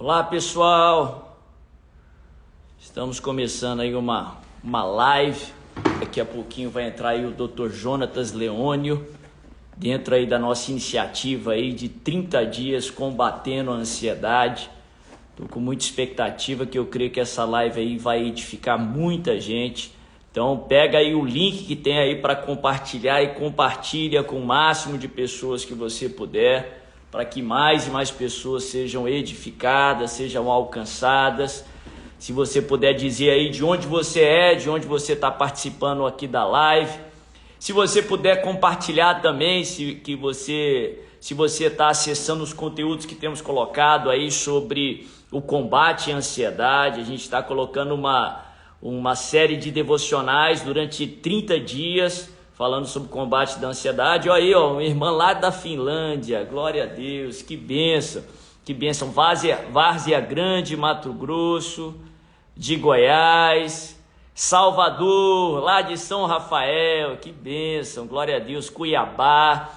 Olá pessoal, estamos começando aí uma live. Daqui a pouquinho vai entrar aí o Dr. Jonatas Leônio, dentro aí da nossa iniciativa aí de 30 dias combatendo a ansiedade. Estou com muita expectativa, que eu creio que essa live aí vai edificar muita gente. Então pega aí o link que tem aí para compartilhar e compartilha com o máximo de pessoas que você puder, para que mais e mais pessoas sejam edificadas, sejam alcançadas. Se você puder dizer aí de onde você é, de onde você está participando aqui da live. Se você puder compartilhar também, se você está acessando os conteúdos que temos colocado aí sobre o combate à ansiedade. A gente está colocando uma série de devocionais durante 30 dias, falando sobre o combate da ansiedade. Olha aí, ó, uma irmã lá da Finlândia, glória a Deus, que bênção, que bênção. Várzea Grande, Mato Grosso, de Goiás, Salvador, lá de São Rafael, que bênção, glória a Deus, Cuiabá,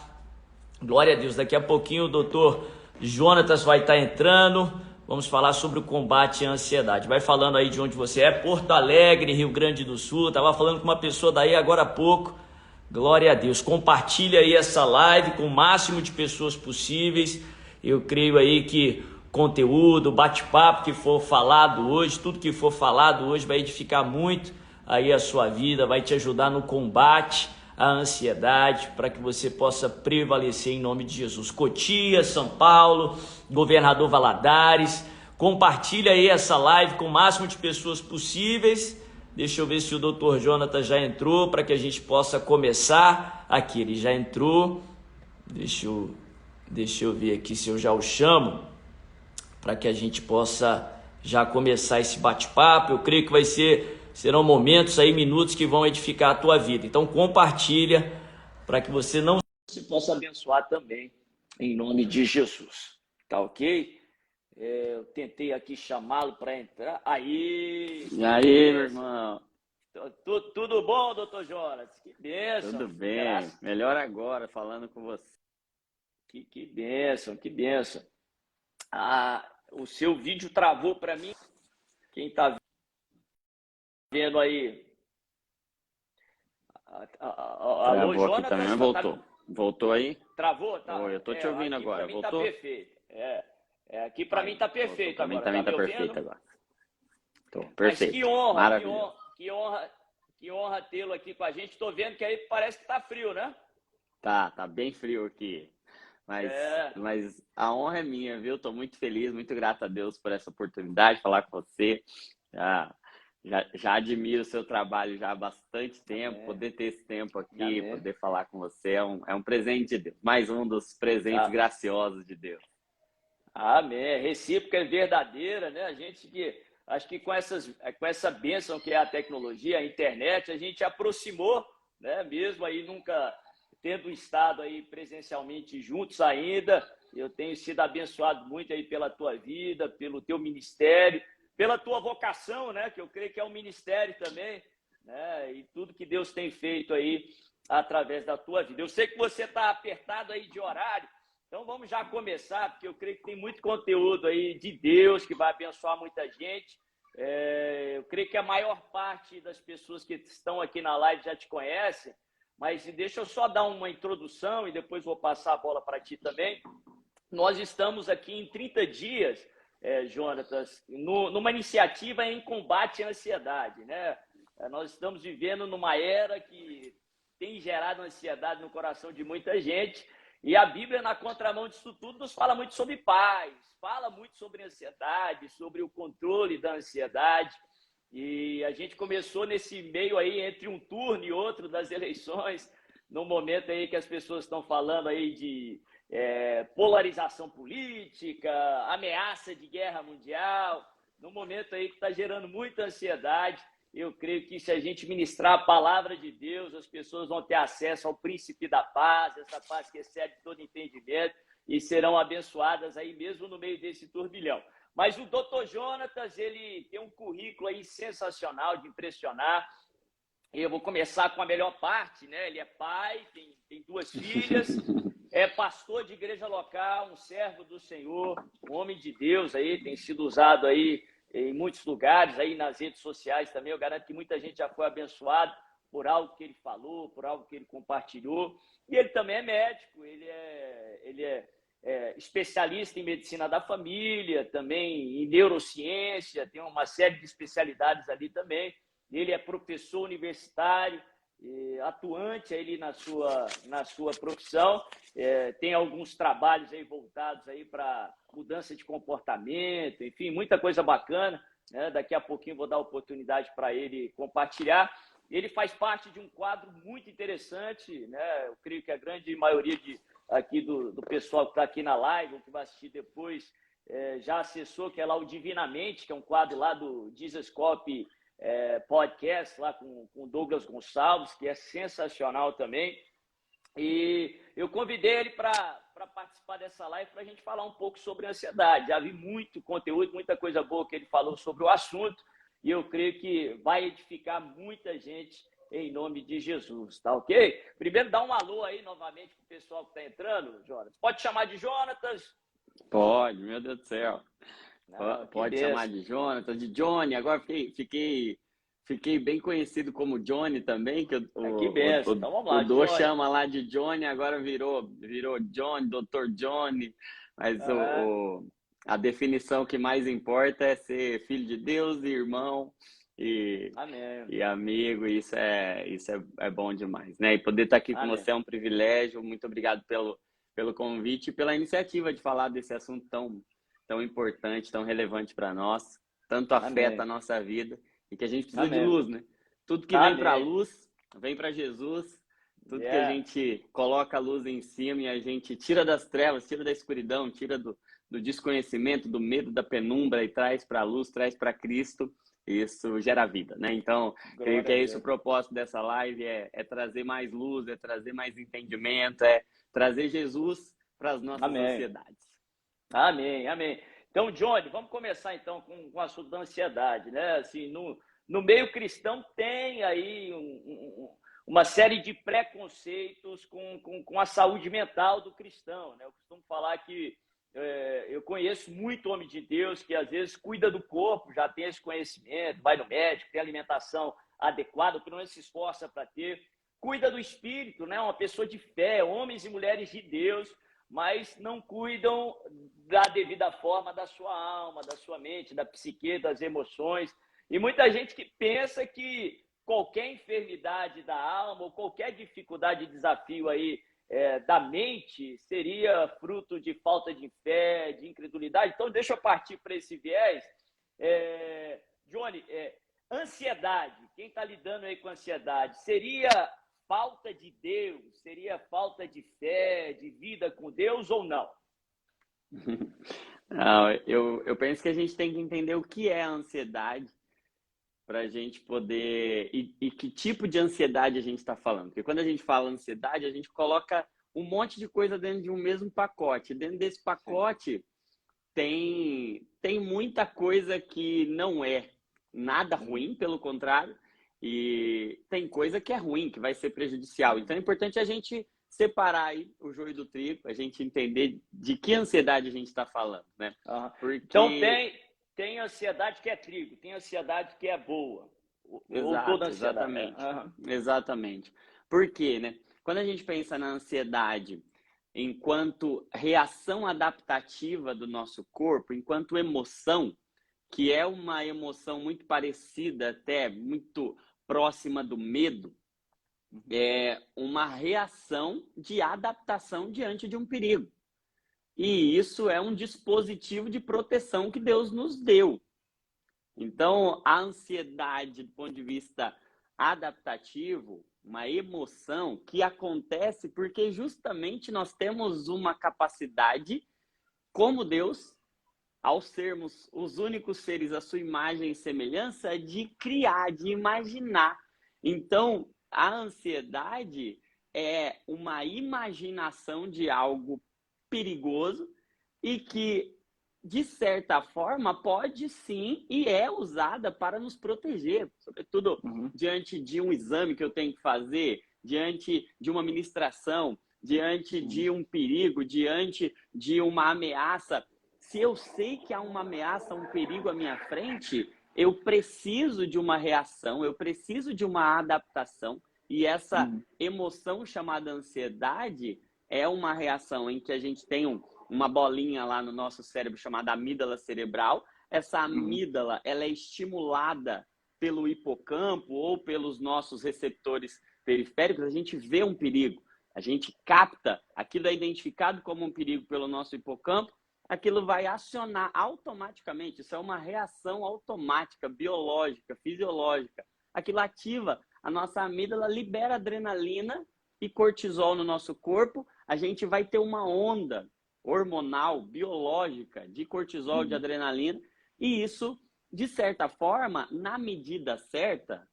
glória a Deus. Daqui a pouquinho o doutor Jonatas vai estar entrando, vamos falar sobre o combate à ansiedade. Vai falando aí de onde você é. Porto Alegre, Rio Grande do Sul, estava falando com uma pessoa daí agora há pouco. Glória a Deus. Compartilha aí essa live com o máximo de pessoas possíveis. Eu creio aí que conteúdo, bate-papo que for falado hoje, tudo que for falado hoje vai edificar muito aí a sua vida, vai te ajudar no combate à ansiedade, para que você possa prevalecer em nome de Jesus. Cotia, São Paulo, Governador Valadares, compartilha aí essa live com o máximo de pessoas possíveis. Deixa eu ver se o Dr. Jonatas já entrou, para que a gente possa começar. Aqui, ele já entrou. Deixa eu ver aqui se eu já o chamo, para que a gente possa já começar esse bate-papo. Eu creio que serão momentos aí, minutos que vão edificar a tua vida. Então compartilha, para que você não se possa abençoar também, em nome de Jesus. Tá ok? Eu tentei aqui chamá-lo para entrar. Aí! E aí, meu irmão? Tudo bom, doutor Jonas? Que bênção! Tudo bem, melhor agora falando com você. Que bênção, que bênção. O seu vídeo travou para mim. Quem está vendo aí? Alô, Jonatas? Aqui também, mas voltou. Voltou aí? Travou? Tá. Eu tô te ouvindo agora. Voltou? Tá perfeito. Aqui para mim tá perfeito agora. Também tá perfeito agora. Tô perfeito. Mas que honra, maravilha. Que honra tê-lo aqui com a gente. Tô vendo que aí parece que tá frio, né? Tá bem frio aqui. Mas a honra é minha, viu? Tô muito feliz, muito grato a Deus por essa oportunidade de falar com você. Já admiro o seu trabalho já há bastante tempo. Poder ter esse tempo aqui, poder falar com você é um presente de Deus. Mais um dos presentes graciosos de Deus. Amém. Recíproca é verdadeira, né? Acho que com essa bênção que é a tecnologia, a internet, a gente aproximou, né? Mesmo aí nunca tendo estado aí presencialmente juntos ainda. Eu tenho sido abençoado muito aí pela tua vida, pelo teu ministério, pela tua vocação, né? Que eu creio que é um ministério também, né? E tudo que Deus tem feito aí através da tua vida. Eu sei que você está apertado aí de horário, então vamos já começar, porque eu creio que tem muito conteúdo aí de Deus que vai abençoar muita gente. Eu creio que a maior parte das pessoas que estão aqui na live já te conhecem, mas deixa eu só dar uma introdução e depois vou passar a bola para ti também. Nós estamos aqui em 30 dias, Jonatas, numa iniciativa em combate à ansiedade, né? Nós estamos vivendo numa era que tem gerado ansiedade no coração de muita gente, e a Bíblia, na contramão disso tudo, nos fala muito sobre paz, fala muito sobre ansiedade, sobre o controle da ansiedade. E a gente começou nesse meio aí, entre um turno e outro das eleições, no momento aí que as pessoas estão falando aí de polarização política, ameaça de guerra mundial, no momento aí que está gerando muita ansiedade. Eu creio que se a gente ministrar a palavra de Deus, as pessoas vão ter acesso ao príncipe da paz, essa paz que excede todo entendimento, e serão abençoadas aí mesmo no meio desse turbilhão. Mas o Dr. Jonatas, ele tem um currículo aí sensacional, de impressionar. Eu vou começar com a melhor parte, né? Ele é pai, tem 2 filhas, é pastor de igreja local, um servo do Senhor, um homem de Deus aí, tem sido usado aí em muitos lugares, aí nas redes sociais também. Eu garanto que muita gente já foi abençoada por algo que ele falou, por algo que ele compartilhou. E ele também é médico, ele é especialista em medicina da família, também em neurociência, tem uma série de especialidades ali também. Ele é professor universitário, atuante aí na sua profissão, tem alguns trabalhos aí voltados aí para mudança de comportamento, enfim, muita coisa bacana, né? Daqui a pouquinho vou dar oportunidade para ele compartilhar. Ele faz parte de um quadro muito interessante, né? Eu creio que a grande maioria aqui do pessoal que está aqui na live, ou que vai assistir depois, já acessou, que é lá o Divinamente, que é um quadro lá do Jesus Cop podcast, lá com Douglas Gonçalves, que é sensacional também. E eu convidei ele para participar dessa live para a gente falar um pouco sobre ansiedade. Já vi muito conteúdo, muita coisa boa que ele falou sobre o assunto, e eu creio que vai edificar muita gente em nome de Jesus, tá ok? Primeiro, dá um alô aí novamente para o pessoal que está entrando, Jonas. Pode chamar de Jonatas? Pode, meu Deus do céu. Não, pode chamar de Jonatas, de Johnny. Agora fiquei bem conhecido como Johnny também, que que benção. Então vamos lá, o Dô chama lá de Johnny, agora virou Johnny, Dr. Johnny, mas a definição que mais importa é ser filho de Deus, irmão e amigo. Isso é bom demais, né? E poder estar aqui com você é um privilégio. Muito obrigado pelo convite e pela iniciativa de falar desse assunto tão importante, tão relevante para nós, tanto afeta a nossa vida, e que a gente precisa de luz, né? Tudo que vem para a luz, vem para Jesus. Tudo que a gente coloca a luz em cima e a gente tira das trevas, tira da escuridão, tira do desconhecimento, do medo, da penumbra e traz para a luz, traz para Cristo, isso gera vida, né? Então, creio que é esse o propósito dessa live, é trazer mais luz, é trazer mais entendimento, é trazer Jesus para as nossas ansiedades. Amém. Então, Johnny, vamos começar então com o assunto da ansiedade, né? Assim, no meio cristão tem aí uma série de preconceitos com a saúde mental do cristão, né? Eu costumo falar que eu conheço muito homem de Deus que às vezes cuida do corpo, já tem esse conhecimento, vai no médico, tem alimentação adequada, pelo menos se esforça para ter, cuida do espírito, né? Uma pessoa de fé, homens e mulheres de Deus, mas não cuidam da devida forma da sua alma, da sua mente, da psique, das emoções. E muita gente que pensa que qualquer enfermidade da alma ou qualquer dificuldade, desafio aí da mente seria fruto de falta de fé, de incredulidade. Então, deixa eu partir para esse viés. Johnny, ansiedade, quem está lidando aí com ansiedade, seria falta de Deus, seria falta de fé, de vida com Deus ou não? Não, eu penso que a gente tem que entender o que é a ansiedade para a gente poder... E que tipo de ansiedade a gente está falando. Porque quando a gente fala ansiedade, a gente coloca um monte de coisa dentro de um mesmo pacote. Dentro desse pacote tem muita coisa que não é nada ruim, pelo contrário, e tem coisa que é ruim, que vai ser prejudicial. Então é importante a gente separar aí o joio do trigo, a gente entender de que ansiedade a gente está falando, né? Porque... Então tem ansiedade que é trigo, tem ansiedade que é boa. Exato, toda ansiedade. Exatamente. Por quê, né? Quando a gente pensa na ansiedade enquanto reação adaptativa do nosso corpo, enquanto emoção, que é uma emoção muito parecida, até muito próxima do medo, é uma reação de adaptação diante de um perigo. E isso é um dispositivo de proteção que Deus nos deu. Então, a ansiedade, do ponto de vista adaptativo, uma emoção que acontece porque justamente nós temos uma capacidade, como Deus, ao sermos os únicos seres à sua imagem e semelhança, de criar, de imaginar. Então, a ansiedade é uma imaginação de algo perigoso e que, de certa forma, pode sim e é usada para nos proteger, sobretudo diante de um exame que eu tenho que fazer, diante de uma ministração, diante de um perigo, diante de uma ameaça, se eu sei que há uma ameaça, um perigo à minha frente, eu preciso de uma reação, eu preciso de uma adaptação. E essa emoção chamada ansiedade é uma reação em que a gente tem uma bolinha lá no nosso cérebro chamada amígdala cerebral. Essa amígdala, ela é estimulada pelo hipocampo ou pelos nossos receptores periféricos. A gente vê um perigo, a gente capta, aquilo é identificado como um perigo pelo nosso hipocampo, aquilo vai acionar automaticamente. Isso é uma reação automática, biológica, fisiológica. Aquilo ativa a nossa amígdala, libera adrenalina e cortisol no nosso corpo. A gente vai ter uma onda hormonal, biológica, de cortisol, de adrenalina. E isso, de certa forma, na medida certa,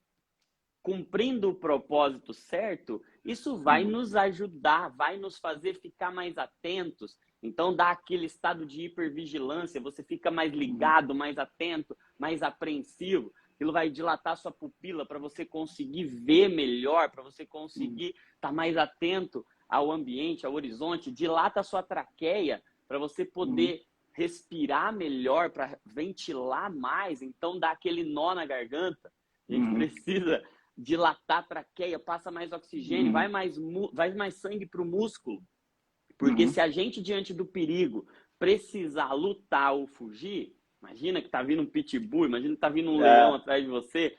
cumprindo o propósito certo, isso vai nos ajudar, vai nos fazer ficar mais atentos. Então, dá aquele estado de hipervigilância, você fica mais ligado, mais atento, mais apreensivo. Aquilo vai dilatar sua pupila para você conseguir ver melhor, para você conseguir estar mais atento ao ambiente, ao horizonte. Dilata a sua traqueia para você poder respirar melhor, para ventilar mais. Então, dá aquele nó na garganta. A gente precisa dilatar a traqueia, passa mais oxigênio, vai mais sangue para o músculo. Porque se a gente, diante do perigo, precisar lutar ou fugir, imagina que tá vindo um pitbull, imagina que tá vindo um leão atrás de você,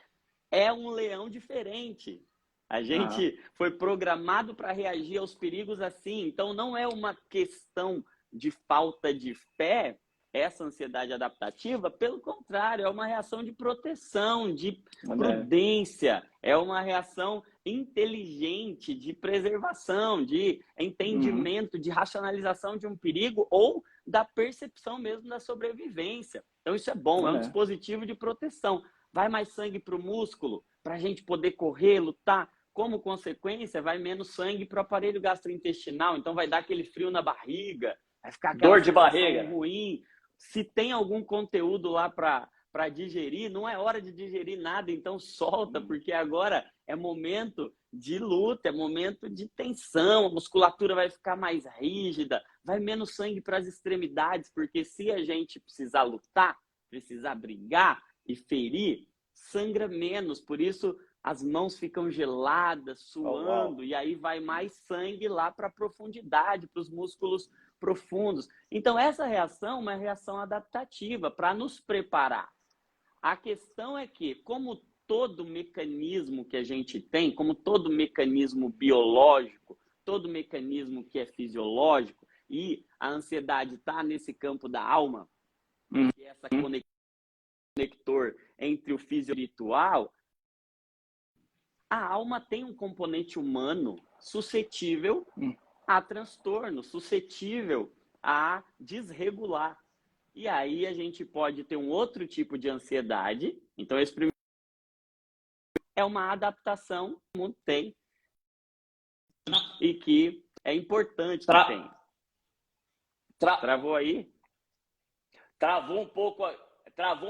é um leão diferente. A gente foi programado para reagir aos perigos assim. Então, não é uma questão de falta de fé, essa ansiedade adaptativa, pelo contrário, é uma reação de proteção, de prudência, é uma reação inteligente de preservação, de entendimento, de racionalização de um perigo ou da percepção mesmo da sobrevivência. Então isso é bom, é um dispositivo de proteção. Vai mais sangue para o músculo, para a gente poder correr, lutar. Como consequência, vai menos sangue para o aparelho gastrointestinal, então vai dar aquele frio na barriga, vai ficar aquela dor de barriga ruim. Se tem algum conteúdo lá para digerir, não é hora de digerir nada, então solta, porque agora é momento de luta, é momento de tensão, a musculatura vai ficar mais rígida, vai menos sangue para as extremidades, porque se a gente precisar lutar, precisar brigar e ferir, sangra menos, por isso as mãos ficam geladas, suando, e aí vai mais sangue lá para a profundidade, para os músculos profundos. Então, essa reação é uma reação adaptativa para nos preparar. A questão é que, como todo mecanismo que a gente tem, como todo mecanismo biológico, todo mecanismo que é fisiológico, e a ansiedade está nesse campo da alma, que é essa conector entre o físico e o espiritual, a alma tem um componente humano suscetível a transtorno, suscetível a desregular. E aí a gente pode ter um outro tipo de ansiedade. Então, esse primeiro é uma adaptação que o mundo tem e que é importante que tenha. Travou aí? Travou um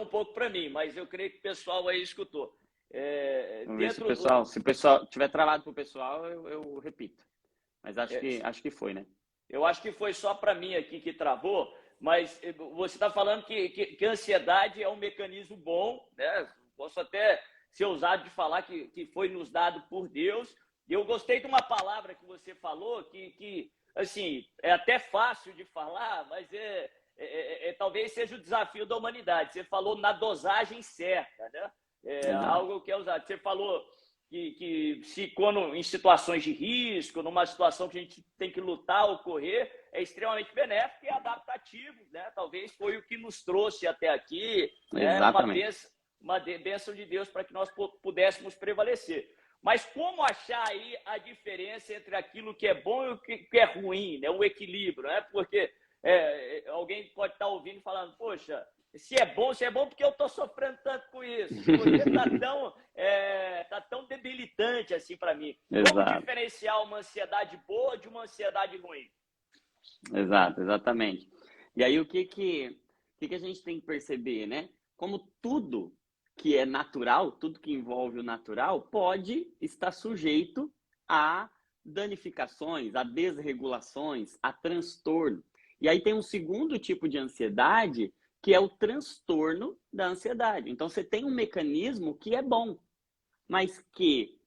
pouco para mim, mas eu creio que o pessoal aí escutou. Vamos ver se o pessoal tiver travado para o pessoal, eu repito. Mas acho que foi, né? Eu acho que foi só para mim aqui que travou, mas você está falando que a ansiedade é um mecanismo bom, né? Posso até ser ousado de falar que foi nos dado por Deus. E eu gostei de uma palavra que você falou, que assim, é até fácil de falar, mas talvez seja o desafio da humanidade. Você falou na dosagem certa, né? Algo que é usado. Você falou que se quando em situações de risco, numa situação que a gente tem que lutar ou correr, é extremamente benéfico e adaptativo, né? Talvez foi o que nos trouxe até aqui, Exatamente. Uma bênção de Deus para que nós pudéssemos prevalecer. Mas como achar aí a diferença entre aquilo que é bom e o que é ruim, né? O equilíbrio, né? Porque alguém pode estar ouvindo e falando, poxa, se é bom porque eu estou sofrendo tanto com isso, porque tá tão debilitante assim para mim. Exato. Como diferenciar uma ansiedade boa de uma ansiedade ruim? Exatamente. E aí o que a gente tem que perceber, né? Como tudo que é natural, tudo que envolve o natural, pode estar sujeito a danificações, a desregulações, a transtorno. E aí tem um segundo tipo de ansiedade, que é o transtorno da ansiedade. Então, você tem um mecanismo que é bom, mas que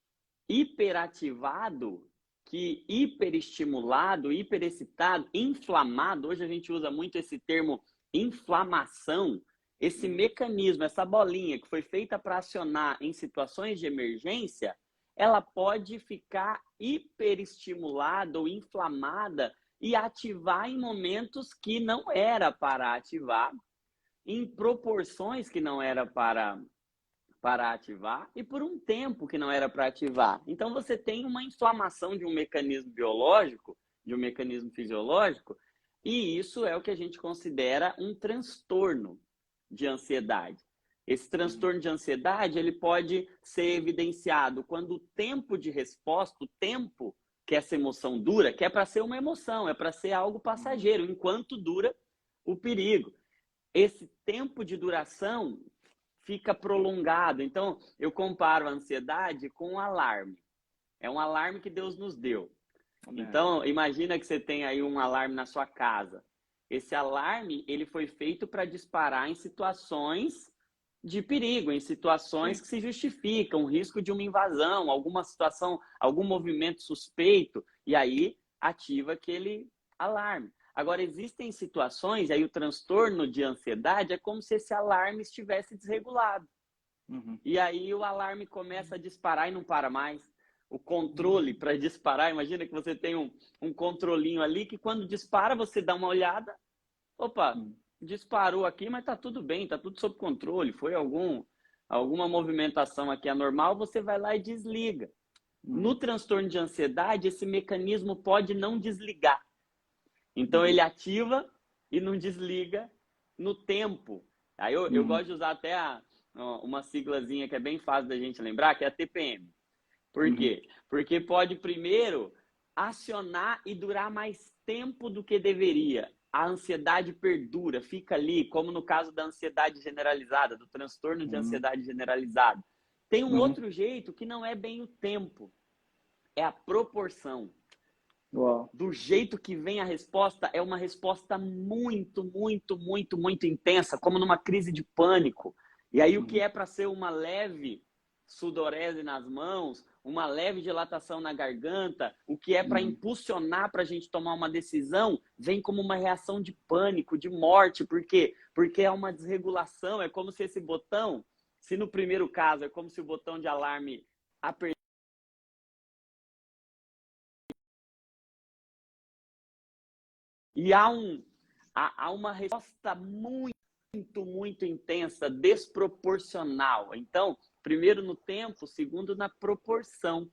hiperativado, que hiperestimulado, hiperexcitado, inflamado, hoje a gente usa muito esse termo inflamação, esse mecanismo, essa bolinha que foi feita para acionar em situações de emergência, ela pode ficar hiperestimulada ou inflamada e ativar em momentos que não era para ativar, em proporções que não era para ativar e por um tempo que não era para ativar. Então você tem uma inflamação de um mecanismo biológico, de um mecanismo fisiológico, e isso é o que a gente considera um transtorno de ansiedade. Esse transtorno de ansiedade, ele pode ser evidenciado quando o tempo de resposta, o tempo que essa emoção dura, que é para ser uma emoção, é para ser algo passageiro, enquanto dura o perigo. Esse tempo de duração fica prolongado. Então, eu comparo a ansiedade com um alarme. É um alarme que Deus nos deu. Então, imagina que você tem aí um alarme na sua casa. Esse alarme, ele foi feito para disparar em situações de perigo, em situações que se justificam, o risco de uma invasão, alguma situação, algum movimento suspeito, e aí ativa aquele alarme. Agora, existem situações, e aí o transtorno de ansiedade é como se esse alarme estivesse desregulado. E aí o alarme começa a disparar e não para mais. O controle para disparar, imagina que você tem um controlinho ali que quando dispara você dá uma olhada, opa, disparou aqui, mas tá tudo bem, tá tudo sob controle, foi alguma movimentação aqui anormal, você vai lá e desliga. No transtorno de ansiedade, esse mecanismo pode não desligar. Então ele ativa e não desliga no tempo. Aí eu gosto de usar até uma siglazinha que é bem fácil da gente lembrar, que é a TPM. Por quê? Porque pode primeiro acionar e durar mais tempo do que deveria. A ansiedade perdura, fica ali, como no caso da ansiedade generalizada, do transtorno de ansiedade generalizada. Tem um outro jeito que não é bem o tempo, é a proporção. Uau. Do jeito que vem a resposta, é uma resposta muito, muito, muito, muito intensa, como numa crise de pânico. E aí o que é para ser uma leve sudorese nas mãos, uma leve dilatação na garganta, o que é para impulsionar para a gente tomar uma decisão, vem como uma reação de pânico, de morte. Por quê? Porque é uma desregulação, é como se esse botão, se no primeiro caso é como se o botão de alarme apertasse, e há uma resposta muito, muito intensa, desproporcional. Então, primeiro no tempo, segundo na proporção.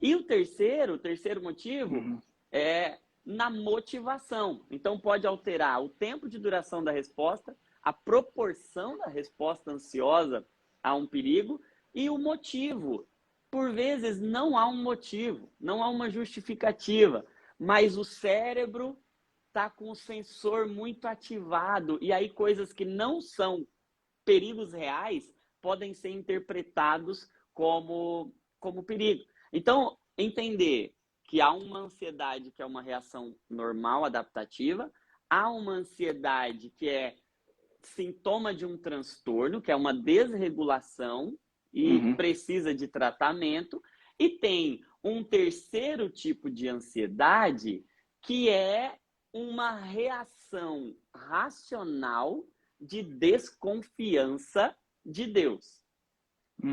E o terceiro motivo é na motivação. Então, pode alterar o tempo de duração da resposta, a proporção da resposta ansiosa a um perigo e o motivo. Por vezes, não há um motivo, não há uma justificativa, mas o cérebro está com o sensor muito ativado e aí coisas que não são perigos reais podem ser interpretados como perigo. Então, entender que há uma ansiedade que é uma reação normal, adaptativa, há uma ansiedade que é sintoma de um transtorno, que é uma desregulação e precisa de tratamento, e tem um terceiro tipo de ansiedade que é uma reação racional de desconfiança de Deus.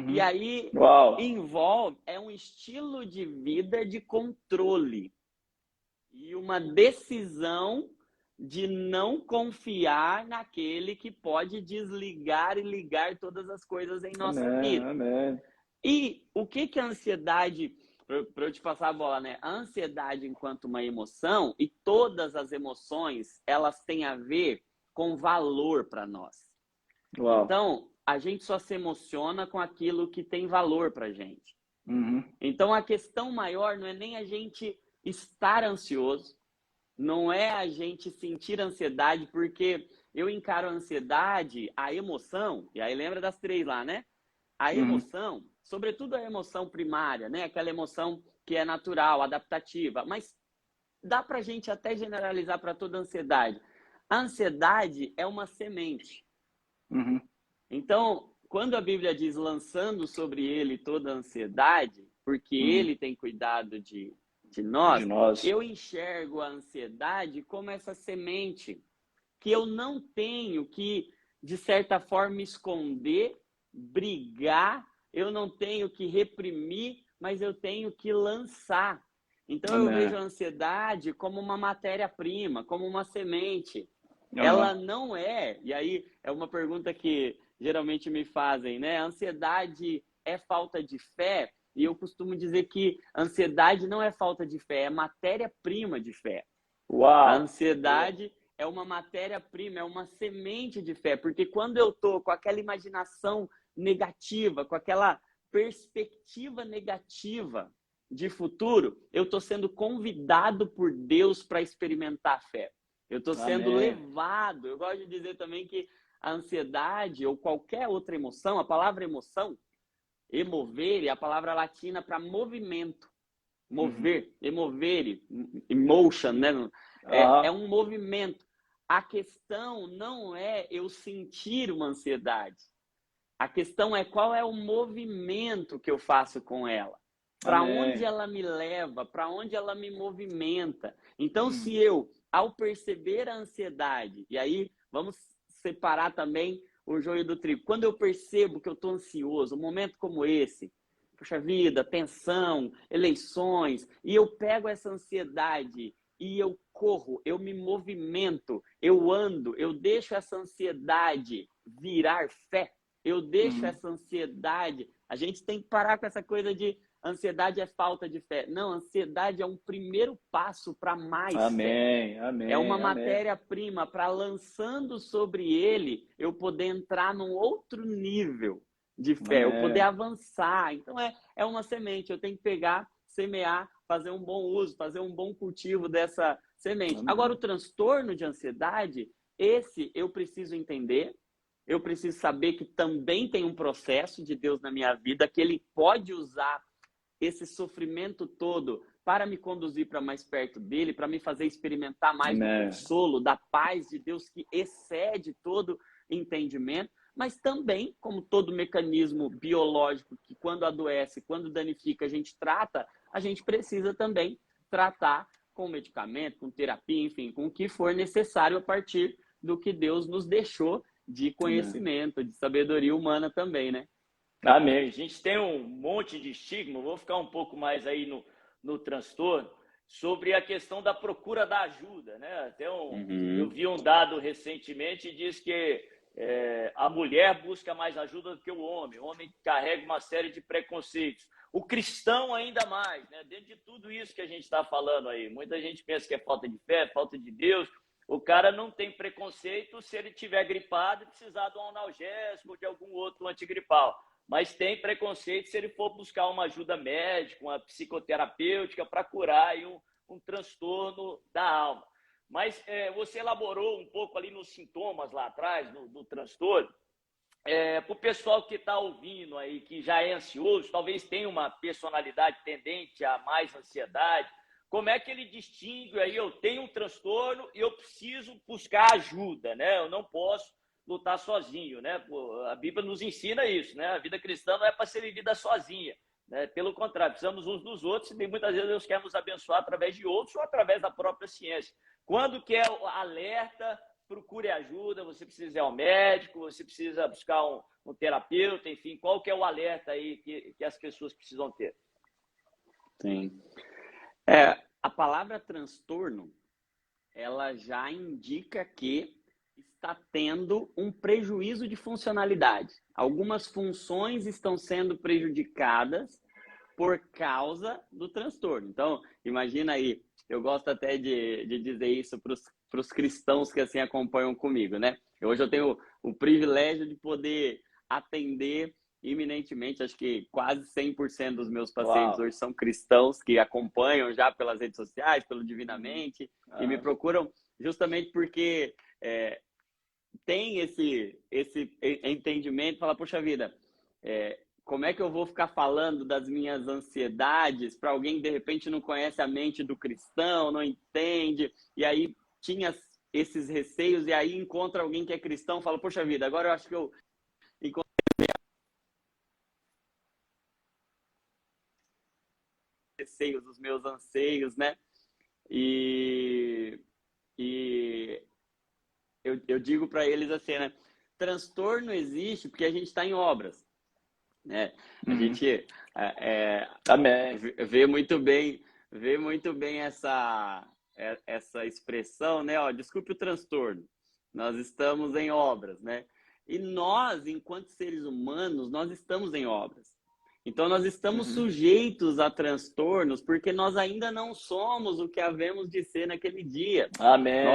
E aí envolve, é um estilo de vida de controle e uma decisão de não confiar naquele que pode desligar e ligar todas as coisas em nossa vida. Amém. E o que a ansiedade, para eu te passar a bola, né? A ansiedade enquanto uma emoção, e todas as emoções, elas têm a ver com valor para nós. Uau. Então, a gente só se emociona com aquilo que tem valor para a gente. Então, a questão maior não é nem a gente estar ansioso, não é a gente sentir ansiedade, porque eu encaro a ansiedade, a emoção, e aí lembra das três lá, né? A emoção, sobretudo a emoção primária, né? Aquela emoção que é natural, adaptativa, mas dá para a gente até generalizar para toda a ansiedade. A ansiedade é uma semente. Uhum. Então, quando a Bíblia diz lançando sobre ele toda a ansiedade, porque ele tem cuidado de nós, eu enxergo a ansiedade como essa semente que eu não tenho que, de certa forma, esconder, brigar, eu não tenho que reprimir, mas eu tenho que lançar. Então, eu vejo a ansiedade como uma matéria-prima, como uma semente. Ela não é, e aí é uma pergunta que geralmente me fazem, né? A ansiedade é falta de fé? E eu costumo dizer que ansiedade não é falta de fé, é matéria-prima de fé. Uau! A ansiedade é uma matéria-prima, é uma semente de fé, porque quando eu tô com aquela imaginação negativa, com aquela perspectiva negativa de futuro, eu tô sendo convidado por Deus para experimentar a fé. Eu tô sendo levado. Eu gosto de dizer também que a ansiedade ou qualquer outra emoção, a palavra emoção, emovere, é a palavra latina para movimento. Mover, emovere, emotion, né? É um movimento. A questão não é eu sentir uma ansiedade. A questão é qual é o movimento que eu faço com ela. Para onde ela me leva, para onde ela me movimenta. Então, se eu, ao perceber a ansiedade, e aí vamos separar também o joio do trigo. Quando eu percebo que eu estou ansioso, um momento como esse, puxa vida, tensão, eleições, e eu pego essa ansiedade e eu corro, eu me movimento, eu ando, eu deixo essa ansiedade virar fé, eu deixo essa ansiedade. A gente tem que parar com essa coisa de ansiedade é falta de fé. Não, ansiedade é um primeiro passo para mais fé. É uma matéria-prima para, lançando sobre ele, eu poder entrar num outro nível de fé, eu poder avançar. Então, é uma semente. Eu tenho que pegar, semear, fazer um bom uso, fazer um bom cultivo dessa semente. Agora, o transtorno de ansiedade, esse eu preciso entender. Eu preciso saber que também tem um processo de Deus na minha vida, que ele pode usar esse sofrimento todo para me conduzir para mais perto dele, para me fazer experimentar mais do consolo, da paz de Deus que excede todo entendimento, mas também, como todo mecanismo biológico que quando adoece, quando danifica, a gente trata, a gente precisa também tratar com medicamento, com terapia, enfim, com o que for necessário a partir do que Deus nos deixou de conhecimento, de sabedoria humana também, né? Amém. A gente tem um monte de estigma, vou ficar um pouco mais aí no transtorno, sobre a questão da procura da ajuda, né? Até eu vi um dado recentemente e diz que a mulher busca mais ajuda do que o homem carrega uma série de preconceitos. O cristão ainda mais, né? Dentro de tudo isso que a gente está falando aí, muita gente pensa que é falta de fé, falta de Deus. O cara não tem preconceito se ele tiver gripado e precisar de um analgésico ou de algum outro antigripal. Mas tem preconceito se ele for buscar uma ajuda médica, uma psicoterapêutica para curar aí um transtorno da alma. Mas você elaborou um pouco ali nos sintomas lá atrás, do transtorno. Para o pessoal que está ouvindo aí, que já é ansioso, talvez tenha uma personalidade tendente a mais ansiedade, como é que ele distingue aí, eu tenho um transtorno e eu preciso buscar ajuda, né? Eu não posso lutar sozinho, né? Pô, a Bíblia nos ensina isso, né? A vida cristã não é para ser vivida sozinha, né? Pelo contrário, precisamos uns dos outros e muitas vezes Deus quer nos abençoar através de outros ou através da própria ciência. Quando que é o alerta, procure ajuda, você precisa ir ao médico, você precisa buscar um terapeuta, enfim, qual que é o alerta aí que as pessoas precisam ter? Sim. A palavra transtorno, ela já indica que está tendo um prejuízo de funcionalidade. Algumas funções estão sendo prejudicadas por causa do transtorno. Então, imagina aí, eu gosto até de dizer isso para os cristãos que assim acompanham comigo, né? Hoje eu tenho o privilégio de poder atender iminentemente, acho que quase 100% dos meus pacientes hoje são cristãos que acompanham já pelas redes sociais, pelo Divinamente, e me procuram justamente porque tem esse entendimento, fala, poxa vida, como é que eu vou ficar falando das minhas ansiedades para alguém que de repente não conhece a mente do cristão, não entende, e aí tinha esses receios, e aí encontra alguém que é cristão, fala, poxa vida, agora eu acho que eu encontrei os receios, os meus anseios, né? E eu digo para eles assim, né? Transtorno existe porque a gente está em obras, né? A gente vê muito bem essa expressão, né? Ó, desculpe o transtorno, nós estamos em obras, né? E nós, enquanto seres humanos, nós estamos em obras. Então, nós estamos sujeitos a transtornos porque nós ainda não somos o que havemos de ser naquele dia. Amém,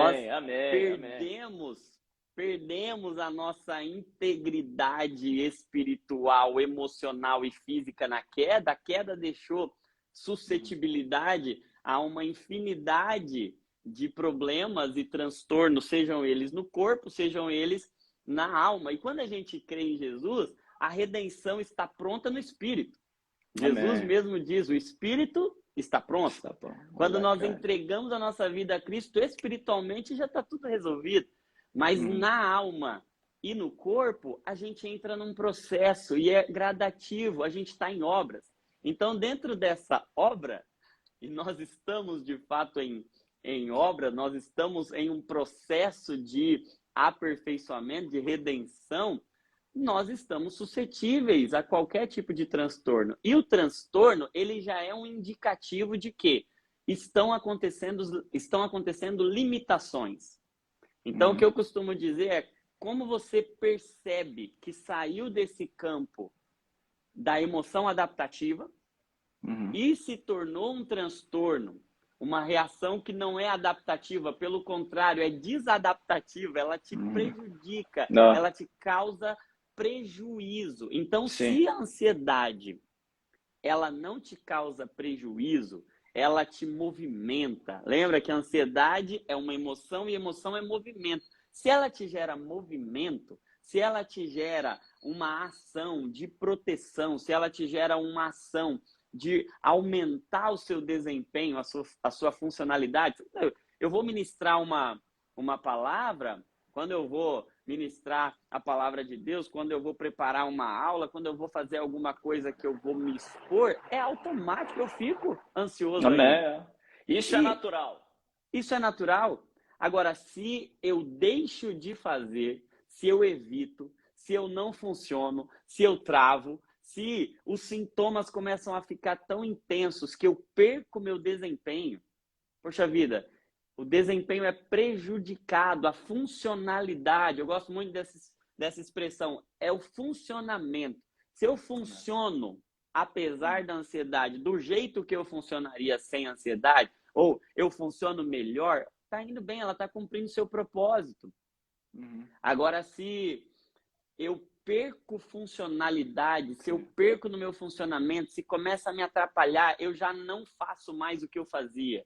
Nós perdemos a nossa integridade espiritual, emocional e física na queda. A queda deixou suscetibilidade a uma infinidade de problemas e transtornos, sejam eles no corpo, sejam eles na alma. E quando a gente crê em Jesus, a redenção está pronta no Espírito. Jesus mesmo diz, o Espírito está pronto. Quando nós entregamos a nossa vida a Cristo, espiritualmente já está tudo resolvido. Mas na alma e no corpo, a gente entra num processo e é gradativo, a gente está em obras. Então, dentro dessa obra, e nós estamos de fato em obra, nós estamos em um processo de aperfeiçoamento, de redenção, nós estamos suscetíveis a qualquer tipo de transtorno. E o transtorno, ele já é um indicativo de que estão acontecendo limitações. Então, o que eu costumo dizer é como você percebe que saiu desse campo da emoção adaptativa e se tornou um transtorno, uma reação que não é adaptativa, pelo contrário, é desadaptativa, ela te prejudica, ela te causa prejuízo. Então, se a ansiedade ela não te causa prejuízo, ela te movimenta. Lembra que a ansiedade é uma emoção e emoção é movimento. Se ela te gera movimento, se ela te gera uma ação de proteção, se ela te gera uma ação de aumentar o seu desempenho, a sua funcionalidade. Eu vou ministrar uma palavra, quando eu vou ministrar a palavra de Deus, quando eu vou preparar uma aula, quando eu vou fazer alguma coisa que eu vou me expor, é automático, eu fico ansioso. Isso é natural. Isso é natural. Agora, se eu deixo de fazer, se eu evito, se eu não funciono, se eu travo, se os sintomas começam a ficar tão intensos que eu perco meu desempenho, poxa vida, o desempenho é prejudicado, a funcionalidade, eu gosto muito dessa expressão, é o funcionamento. Se eu funciono, apesar da ansiedade, do jeito que eu funcionaria sem ansiedade, ou eu funciono melhor, tá indo bem, ela tá cumprindo seu propósito. Agora, se eu perco funcionalidade, se eu perco no meu funcionamento, se começa a me atrapalhar, eu já não faço mais o que eu fazia.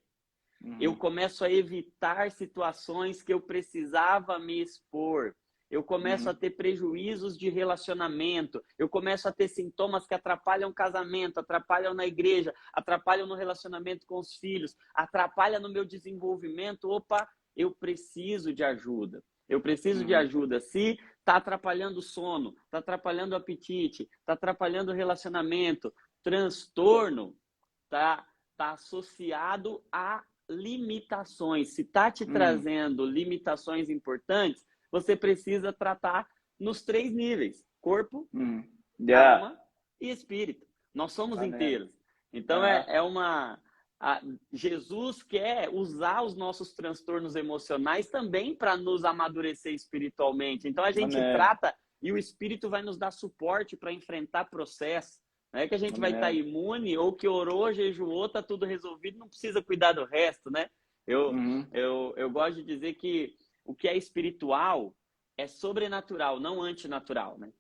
Eu começo a evitar situações que eu precisava me expor. Eu começo a ter prejuízos de relacionamento. Eu começo a ter sintomas que atrapalham o casamento, atrapalham na igreja, atrapalham no relacionamento com os filhos, atrapalham no meu desenvolvimento. Opa, eu preciso de ajuda. Eu preciso de ajuda. Se está atrapalhando o sono, está atrapalhando o apetite, está atrapalhando o relacionamento, transtorno está associado a limitações. Se está te trazendo limitações importantes, você precisa tratar nos 3 níveis: corpo, alma e espírito. Nós somos inteiros. Então, Jesus quer usar os nossos transtornos emocionais também para nos amadurecer espiritualmente. Então, a gente trata e o Espírito vai nos dar suporte para enfrentar processos. Não é que a gente vai estar imune ou que orou, jejuou, está tudo resolvido, não precisa cuidar do resto, né? Eu gosto de dizer que o que é espiritual é sobrenatural, não antinatural, né?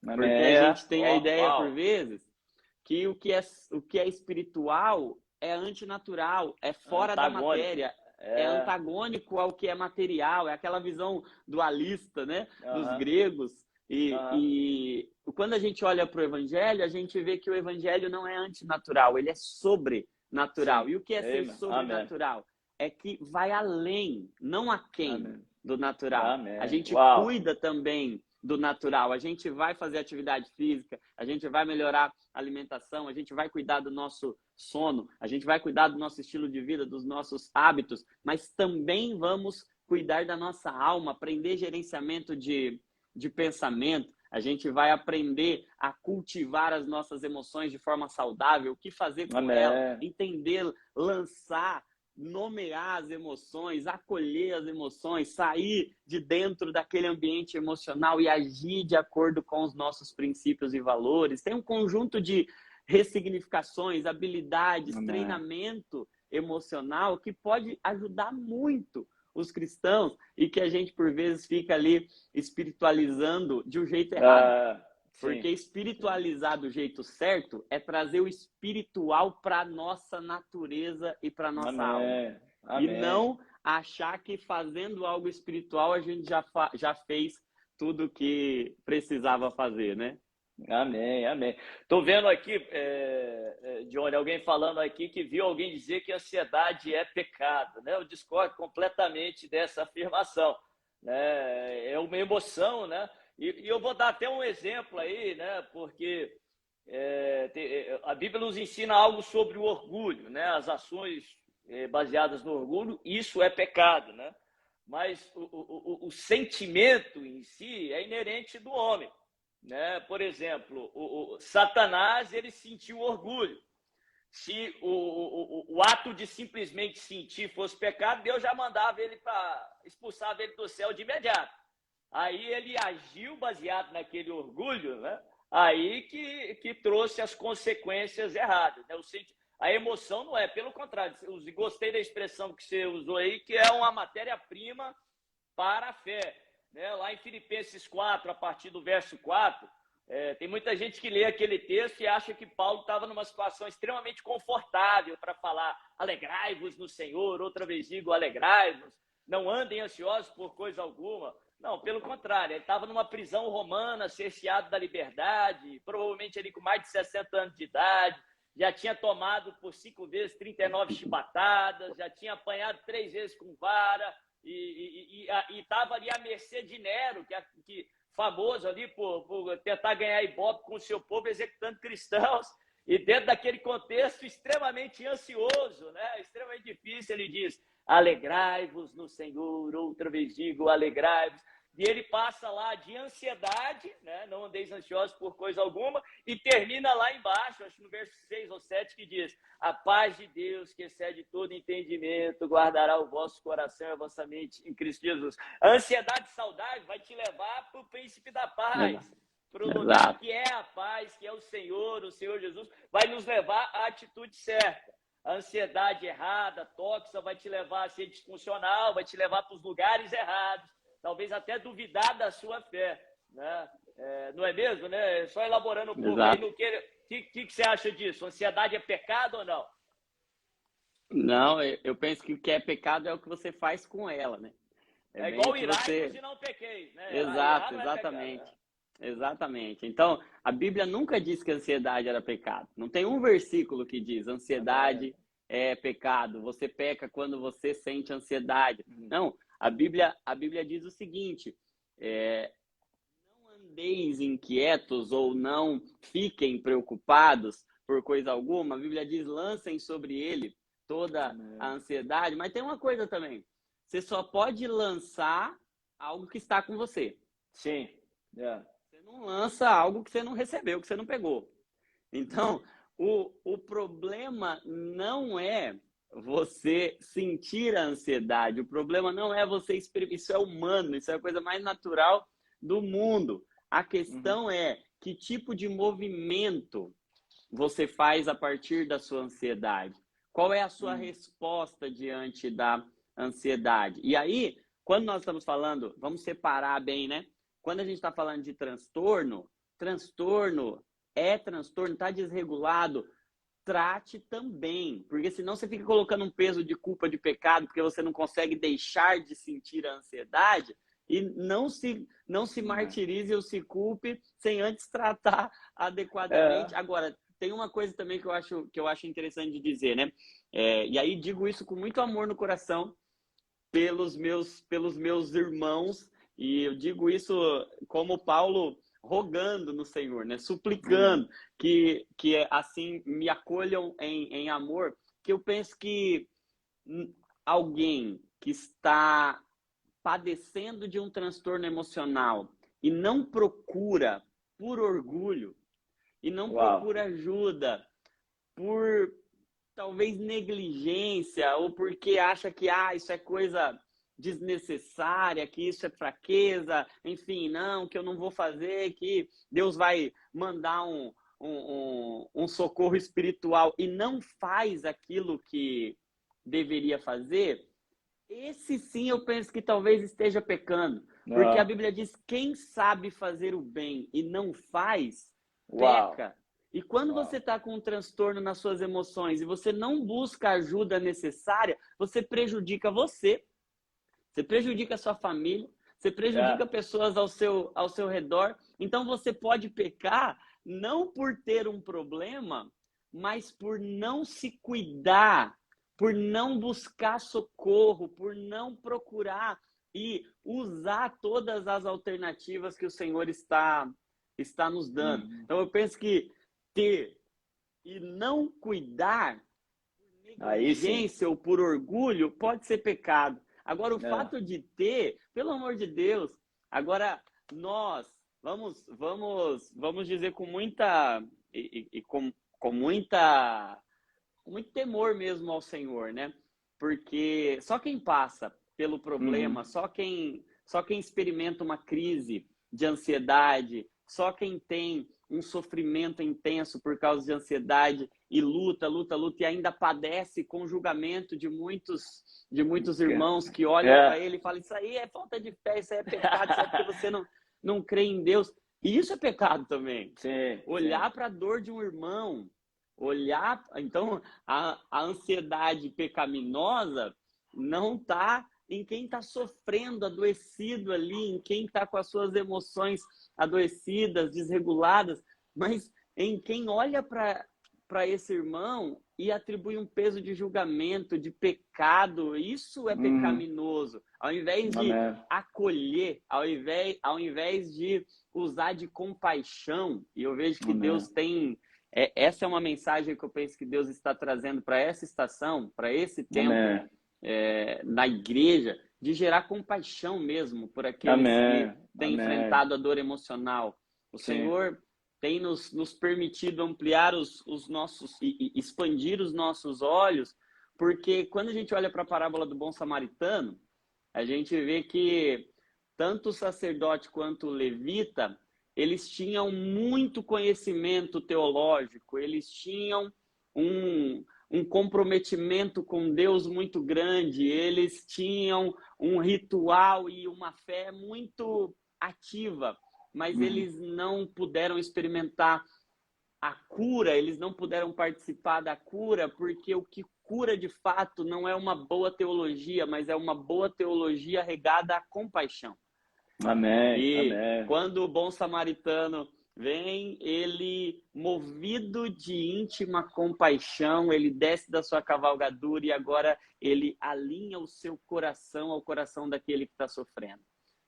Porque a gente tem a ideia, por vezes, que o que é espiritual é antinatural, é fora da matéria, é antagônico ao que é material, é aquela visão dualista, né? Dos gregos, E quando a gente olha para o Evangelho, a gente vê que o Evangelho não é antinatural, ele é sobrenatural. Sim. E o que é ser sobrenatural? É que vai além, não aquém do natural. A gente cuida também do natural. A gente vai fazer atividade física, a gente vai melhorar a alimentação, a gente vai cuidar do nosso sono, a gente vai cuidar do nosso estilo de vida, dos nossos hábitos, mas também vamos cuidar da nossa alma, aprender gerenciamento de pensamento. A gente vai aprender a cultivar as nossas emoções de forma saudável, o que fazer com elas, entender, lançar, nomear as emoções, acolher as emoções, sair de dentro daquele ambiente emocional e agir de acordo com os nossos princípios e valores. Tem um conjunto de ressignificações, habilidades, treinamento emocional que pode ajudar muito os cristãos e que a gente, por vezes, fica ali espiritualizando de um jeito errado. Porque espiritualizar do jeito certo é trazer o espiritual para a nossa natureza e para a nossa alma. E não achar que fazendo algo espiritual a gente já fez tudo o que precisava fazer, né? Amém, amém. Estou vendo aqui, Johnny, alguém falando aqui que viu alguém dizer que ansiedade é pecado, né? Eu discordo completamente dessa afirmação, né? É uma emoção, né? E eu vou dar até um exemplo aí, né? Porque a Bíblia nos ensina algo sobre o orgulho, né? As ações baseadas no orgulho, isso é pecado, né? Mas o sentimento em si é inerente do homem, né? Por exemplo, o Satanás, ele sentiu orgulho. Se o ato de simplesmente sentir fosse pecado, Deus já mandava ele expulsava ele do céu de imediato. Aí ele agiu baseado naquele orgulho, né? Aí que trouxe as consequências erradas, né? A emoção não é, pelo contrário, eu gostei da expressão que você usou aí, que é uma matéria-prima para a fé, né? Lá em Filipenses 4, a partir do verso 4, tem muita gente que lê aquele texto e acha que Paulo estava numa situação extremamente confortável para falar: alegrai-vos no Senhor, outra vez digo, alegrai-vos, não andem ansiosos por coisa alguma. Não, pelo contrário, ele estava numa prisão romana, cerceado da liberdade, provavelmente ele com mais de 60 anos de idade, já tinha tomado por 5 vezes 39 chibatadas, já tinha apanhado 3 vezes com vara, e estava ali à mercê de Nero, que famoso ali por tentar ganhar ibope com o seu povo, executando cristãos, e dentro daquele contexto extremamente ansioso, né? Extremamente difícil, ele diz: alegrai-vos no Senhor, outra vez digo, alegrai-vos. E ele passa lá de ansiedade, né? Não andeis ansiosos por coisa alguma, e termina lá embaixo, acho que no verso 6 ou 7, que diz: a paz de Deus, que excede todo entendimento, guardará o vosso coração e a vossa mente em Cristo Jesus. A ansiedade saudável vai te levar para o príncipe da paz, para o lugar que é a paz, que é o Senhor Jesus, vai nos levar à atitude certa. A ansiedade errada, tóxica, vai te levar a ser disfuncional, vai te levar para os lugares errados, talvez até duvidar da sua fé, né? Não é mesmo, né? Só elaborando um pouco aí, o que você acha disso? Ansiedade é pecado ou não? Não, eu penso que o que é pecado é o que você faz com ela, né? É igual irai-vos e não pequeis, né? Exato, exatamente. Pecado, né? Exatamente. Então, a Bíblia nunca diz que a ansiedade era pecado. Não tem um versículo que diz ansiedade é pecado. Você peca quando você sente ansiedade. Não, a Bíblia diz o seguinte: não andeis inquietos ou não fiquem preocupados por coisa alguma. A Bíblia diz: lancem sobre ele toda a ansiedade. Mas tem uma coisa também: você só pode lançar algo que está com você. Sim. Você não lança algo que você não recebeu, que você não pegou. Então, o problema não é você sentir a ansiedade, o problema não é você experimentar, isso é humano, isso é a coisa mais natural do mundo. A questão é que tipo de movimento você faz a partir da sua ansiedade. Qual é a sua resposta diante da ansiedade? E aí, quando nós estamos falando, vamos separar bem, né? Quando a gente está falando de transtorno está desregulado, trate também, porque senão você fica colocando um peso de culpa de pecado, porque você não consegue deixar de sentir a ansiedade, e não se martirize ou se culpe sem antes tratar adequadamente. Agora, tem uma coisa também que eu acho interessante de dizer, né? E aí digo isso com muito amor no coração pelos meus irmãos, e eu digo isso como Paulo rogando no Senhor, né? Suplicando que assim me acolham em amor, que eu penso que alguém que está padecendo de um transtorno emocional e não procura por orgulho, e não procura ajuda por talvez negligência, ou porque acha que isso é coisa desnecessária, que isso é fraqueza, enfim, não, que eu não vou fazer, que Deus vai mandar um socorro espiritual e não faz aquilo que deveria fazer, esse sim eu penso que talvez esteja pecando. Porque a Bíblia diz, quem sabe fazer o bem e não faz, peca. E quando você está com um transtorno nas suas emoções e você não busca a ajuda necessária, você prejudica você prejudica a sua família, você prejudica pessoas ao seu redor. Então você pode pecar não por ter um problema, mas por não se cuidar, por não buscar socorro, por não procurar e usar todas as alternativas que o Senhor está nos dando. Então eu penso que ter e não cuidar por negligência ou por orgulho pode ser pecado. Agora, o fato de ter, pelo amor de Deus, agora nós vamos dizer com muita com muito temor mesmo ao Senhor, né? Porque só quem passa pelo problema, só quem experimenta uma crise de ansiedade, só quem tem um sofrimento intenso por causa de ansiedade e luta e ainda padece com julgamento de muitos irmãos que olham para ele e falam, isso aí é falta de fé, isso aí é pecado, isso é porque você não crê em Deus. E isso é pecado também. Olhar para a dor de um irmão, então a ansiedade pecaminosa não está em quem está sofrendo, adoecido ali, em quem está com as suas emoções adoecidas, desreguladas, mas em quem olha para esse irmão e atribui um peso de julgamento, de pecado. Isso é pecaminoso. Ao invés de acolher, ao invés de usar de compaixão, e eu vejo que Deus tem... essa é uma mensagem que eu penso que Deus está trazendo para essa estação, para esse tempo, na igreja, de gerar compaixão mesmo por aqueles que têm enfrentado a dor emocional. O Senhor tem nos permitido ampliar os nossos e expandir os nossos olhos, porque quando a gente olha para a parábola do bom samaritano, a gente vê que tanto o sacerdote quanto o levita, eles tinham muito conhecimento teológico, eles tinham um comprometimento com Deus muito grande, eles tinham um ritual e uma fé muito ativa, mas eles não puderam experimentar a cura, eles não puderam participar da cura, porque o que cura de fato não é uma boa teologia, mas é uma boa teologia regada à compaixão. Quando o bom samaritano vem, ele, movido de íntima compaixão, ele desce da sua cavalgadura e agora ele alinha o seu coração ao coração daquele que está sofrendo.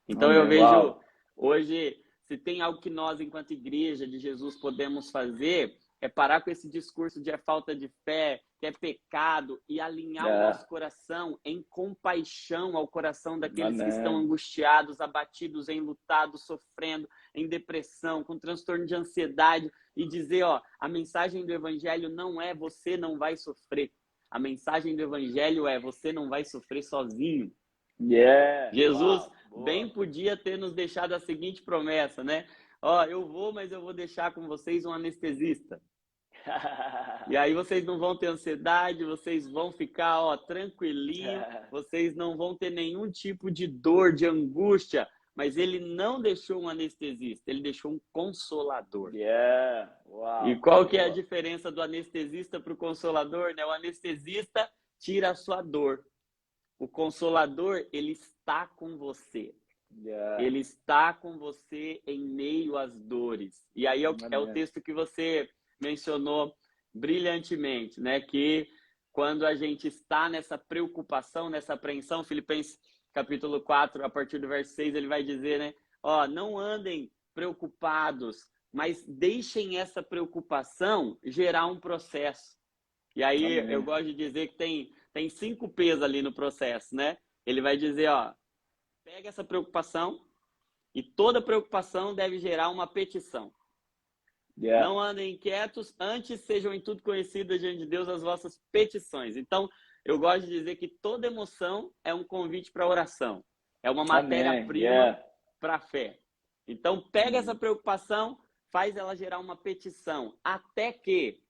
Então eu vejo hoje, se tem algo que nós, enquanto igreja de Jesus, podemos fazer, é parar com esse discurso de falta de fé, que é pecado, e alinhar o nosso coração em compaixão ao coração daqueles que estão angustiados, abatidos, enlutados, sofrendo, em depressão, com transtorno de ansiedade, e dizer, a mensagem do evangelho não é você não vai sofrer. A mensagem do evangelho é você não vai sofrer sozinho. Jesus bem podia ter nos deixado a seguinte promessa, né? Eu vou, mas eu vou deixar com vocês um anestesista. E aí vocês não vão ter ansiedade, vocês vão ficar tranquilinho, vocês não vão ter nenhum tipo de dor, de angústia. Mas ele não deixou um anestesista, ele deixou um consolador. E qual que é a diferença do anestesista para o consolador, né? O anestesista tira a sua dor. O consolador, ele está com você. Ele está com você em meio às dores. E aí é o texto que você mencionou brilhantemente, né? Que quando a gente está nessa preocupação, nessa apreensão, Filipenses capítulo 4, a partir do verso 6, ele vai dizer, né? Ó, não andem preocupados, mas deixem essa preocupação gerar um processo. E aí eu gosto de dizer que tem 5 P's ali no processo, né? Ele vai dizer, ó, pega essa preocupação e toda preocupação deve gerar uma petição. Não andem inquietos, antes sejam em tudo conhecidas diante de Deus as vossas petições. Então, eu gosto de dizer que toda emoção é um convite para oração. É uma matéria-prima para a fé. Então, pega essa preocupação, faz ela gerar uma petição, até que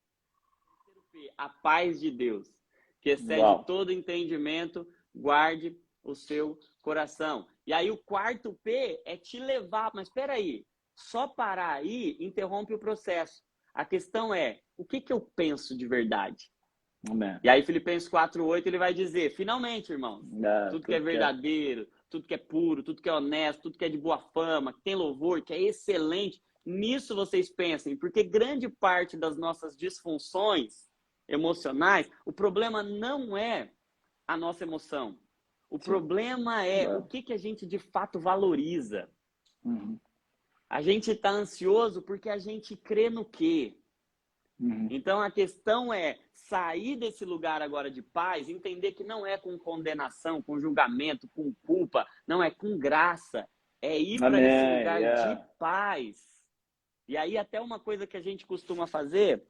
a paz de Deus, que excede todo entendimento, guarde o seu coração. E aí o 4 P é te levar, mas espera aí, só parar aí interrompe o processo. A questão é, o que eu penso de verdade? Amém. E aí Filipenses 4:8 ele vai dizer, finalmente, irmãos, tudo que é verdadeiro, tudo que é puro, tudo que é honesto, tudo que é de boa fama, que tem louvor, que é excelente, nisso vocês pensem, porque grande parte das nossas disfunções emocionais, o problema não é a nossa emoção. O problema é o que a gente de fato valoriza. A gente está ansioso porque a gente crê no quê? Então a questão é sair desse lugar agora de paz, entender que não é com condenação, com julgamento, com culpa, não é com graça, é ir para esse lugar de paz. E aí até uma coisa que a gente costuma fazer,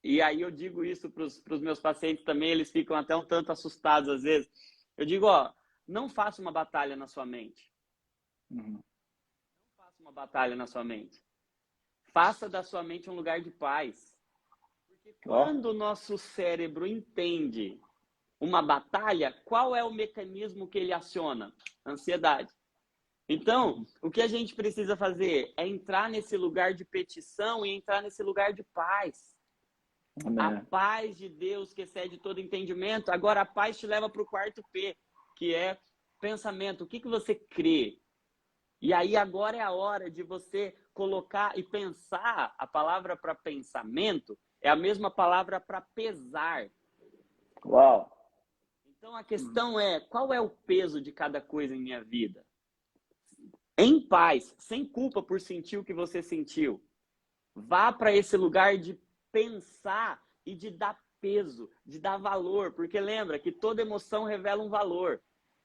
e aí eu digo isso para os meus pacientes também, eles ficam até um tanto assustados às vezes. Eu digo, ó, não faça uma batalha na sua mente. Não faça uma batalha na sua mente. Faça da sua mente um lugar de paz. Porque quando o nosso cérebro entende uma batalha, qual é o mecanismo que ele aciona? Ansiedade. Então, o que a gente precisa fazer é entrar nesse lugar de petição e entrar nesse lugar de paz. A paz de Deus que excede todo entendimento. Agora, a paz te leva para o 4 P, que é pensamento. O que você crê? E aí, agora é a hora de você colocar e pensar. A palavra para pensamento é a mesma palavra para pesar. Então, a questão é, qual é o peso de cada coisa em minha vida? Em paz, sem culpa por sentir o que você sentiu. Vá para esse lugar de pensar e de dar peso, de dar valor, porque lembra que toda emoção revela um valor.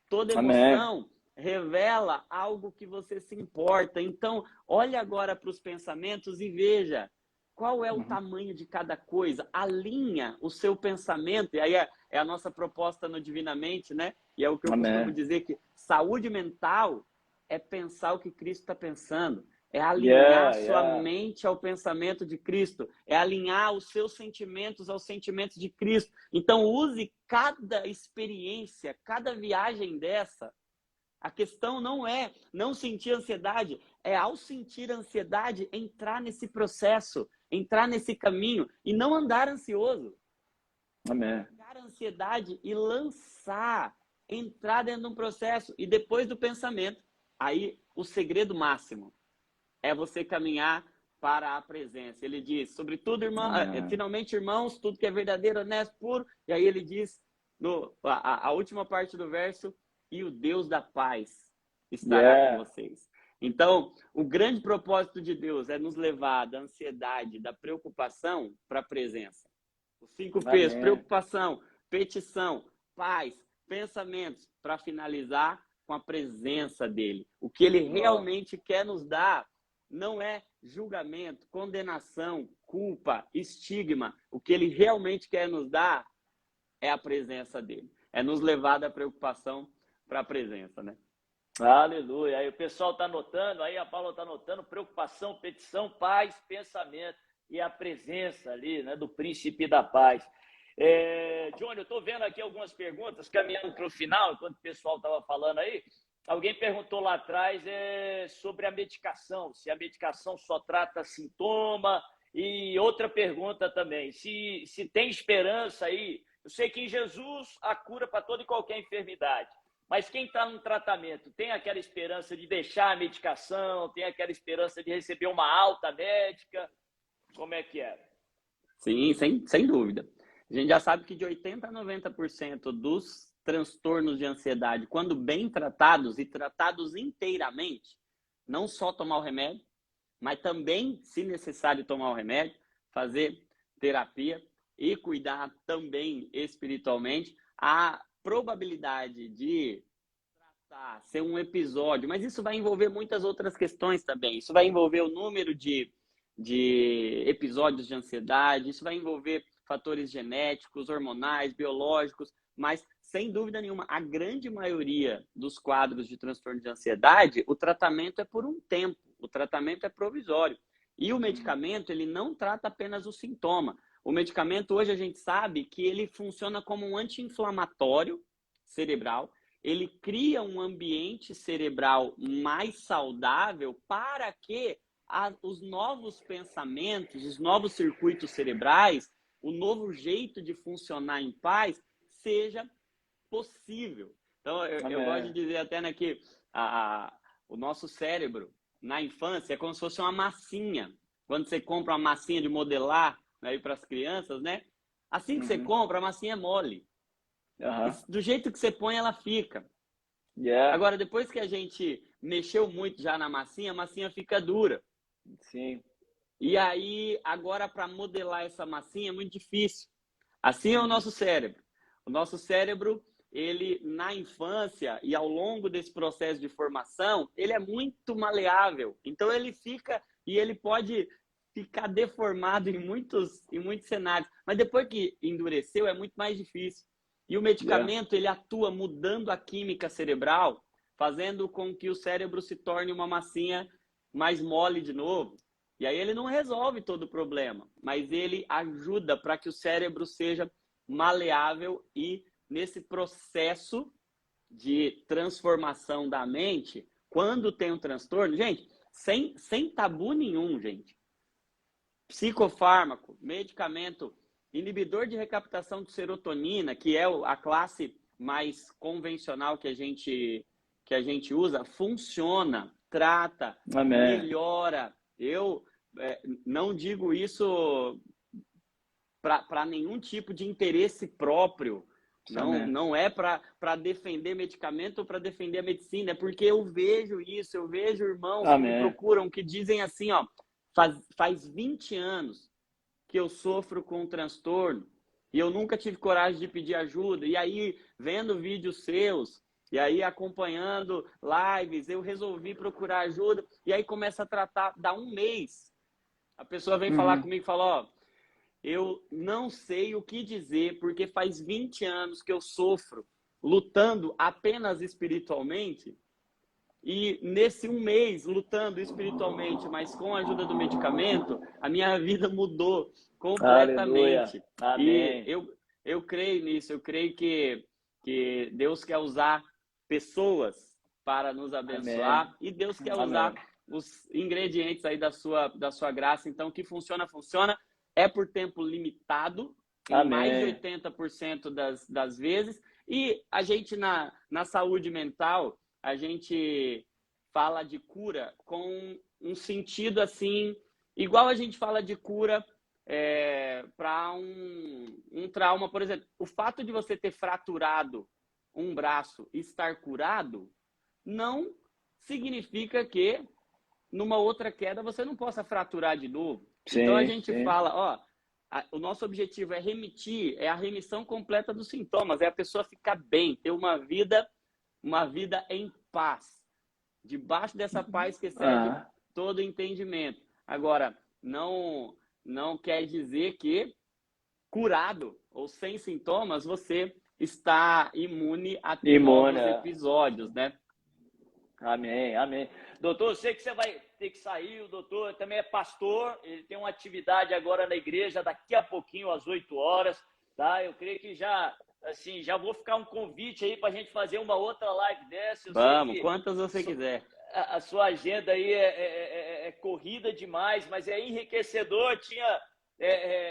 Toda emoção revela algo que você se importa. Então, olhe agora para os pensamentos e veja qual é o tamanho de cada coisa. Alinha o seu pensamento, e aí é a nossa proposta no Divinamente, né? E é o que eu costumo dizer, que saúde mental é pensar o que Cristo está pensando. É alinhar sua mente ao pensamento de Cristo. É alinhar os seus sentimentos aos sentimentos de Cristo. Então, use cada experiência, cada viagem dessa. A questão não é não sentir ansiedade. É, ao sentir ansiedade, entrar nesse processo, entrar nesse caminho e não andar ansioso. Pegar a ansiedade e lançar, entrar dentro de um processo. E depois do pensamento, aí o segredo máximo é você caminhar para a presença. Ele diz, sobretudo, finalmente, irmãos, tudo que é verdadeiro, honesto, puro. E aí ele diz, a última parte do verso, e o Deus da paz estará com vocês. Então, o grande propósito de Deus é nos levar da ansiedade, da preocupação para a presença. Os 5 P's, preocupação, petição, paz, pensamentos, para finalizar com a presença dele. O que ele realmente quer nos dar não é julgamento, condenação, culpa, estigma. O que ele realmente quer nos dar é a presença dele. É nos levar da preocupação para a presença, né? Aleluia. Aí o pessoal está anotando, aí a Paula está anotando, preocupação, petição, paz, pensamento e a presença ali, né, do príncipe da paz. Johnny, eu estou vendo aqui algumas perguntas, caminhando para o final, enquanto o pessoal estava falando aí. Alguém perguntou lá atrás sobre a medicação, se a medicação só trata sintoma, e outra pergunta também, se tem esperança aí. Eu sei que em Jesus há cura para toda e qualquer enfermidade, Mas quem está no tratamento tem aquela esperança de deixar a medicação, tem aquela esperança de receber uma alta médica? Como é que é? Sim, sem dúvida. A gente já sabe que de 80% a 90% dos transtornos de ansiedade, quando bem tratados e tratados inteiramente, não só tomar o remédio, mas também, se necessário, tomar o remédio, fazer terapia e cuidar também espiritualmente, a probabilidade de tratar, ser um episódio, mas isso vai envolver muitas outras questões também. Isso vai envolver o número de episódios de ansiedade, isso vai envolver fatores genéticos, hormonais, biológicos, mas sem dúvida nenhuma, a grande maioria dos quadros de transtorno de ansiedade, o tratamento é por um tempo, o tratamento é provisório. E o medicamento, ele não trata apenas o sintoma. O medicamento, hoje a gente sabe que ele funciona como um anti-inflamatório cerebral, ele cria um ambiente cerebral mais saudável para que os novos pensamentos, os novos circuitos cerebrais, o novo jeito de funcionar em paz seja possível. Então, eu gosto de dizer até, né, que o nosso cérebro, na infância, é como se fosse uma massinha. Quando você compra uma massinha de modelar, né, para as crianças, né? Assim que você compra, a massinha é mole. Do jeito que você põe, ela fica. Agora, depois que a gente mexeu muito já na massinha, a massinha fica dura. Sim. E aí, agora, para modelar essa massinha é muito difícil. Assim é o nosso cérebro. O nosso cérebro, ele na infância e ao longo desse processo de formação, ele é muito maleável. Então, ele fica e ele pode ficar deformado em muitos cenários. Mas depois que endureceu, é muito mais difícil. E o medicamento, ele atua mudando a química cerebral, fazendo com que o cérebro se torne uma massinha mais mole de novo. E aí ele não resolve todo o problema, mas ele ajuda para que o cérebro seja maleável e nesse processo de transformação da mente, quando tem um transtorno, gente, sem tabu nenhum, gente. Psicofármaco, medicamento, inibidor de recaptação de serotonina, que é a classe mais convencional que a gente usa, funciona, trata, melhora. Eu não digo isso para nenhum tipo de interesse próprio. Não é para defender medicamento ou para defender a medicina, é porque eu vejo isso, eu vejo irmãos que me procuram, que dizem assim, ó, faz 20 anos que eu sofro com um transtorno e eu nunca tive coragem de pedir ajuda, e aí vendo vídeos seus, e aí acompanhando lives, eu resolvi procurar ajuda, e aí começa a tratar, dá um mês, a pessoa vem falar comigo e fala, ó, eu não sei o que dizer, porque faz 20 anos que eu sofro lutando apenas espiritualmente, e nesse um mês lutando espiritualmente, mas com a ajuda do medicamento, a minha vida mudou completamente. E eu creio nisso, eu creio que Deus quer usar pessoas para nos abençoar. E Deus quer usar os ingredientes aí da sua graça. Então, que funciona, é por tempo limitado, em mais de 80% das vezes. E a gente, na saúde mental, a gente fala de cura com um sentido assim, igual a gente fala de cura para um trauma, por exemplo. O fato de você ter fraturado um braço e estar curado não significa que numa outra queda você não possa fraturar de novo. Então a gente fala, ó, o nosso objetivo é remitir, é a remissão completa dos sintomas, é a pessoa ficar bem, ter uma vida em paz, debaixo dessa paz que excede todo entendimento. Agora, não quer dizer que curado ou sem sintomas você está imune a ter novos episódios, né? Amém. Doutor, eu sei que você vai ter que sair, o doutor também é pastor, ele tem uma atividade agora na igreja, daqui a pouquinho, às 8 horas, tá? Eu creio que já vou ficar um convite aí para a gente fazer uma outra live dessa. Vamos, quantas você quiser. A sua agenda aí é corrida demais, mas é enriquecedor. Tinha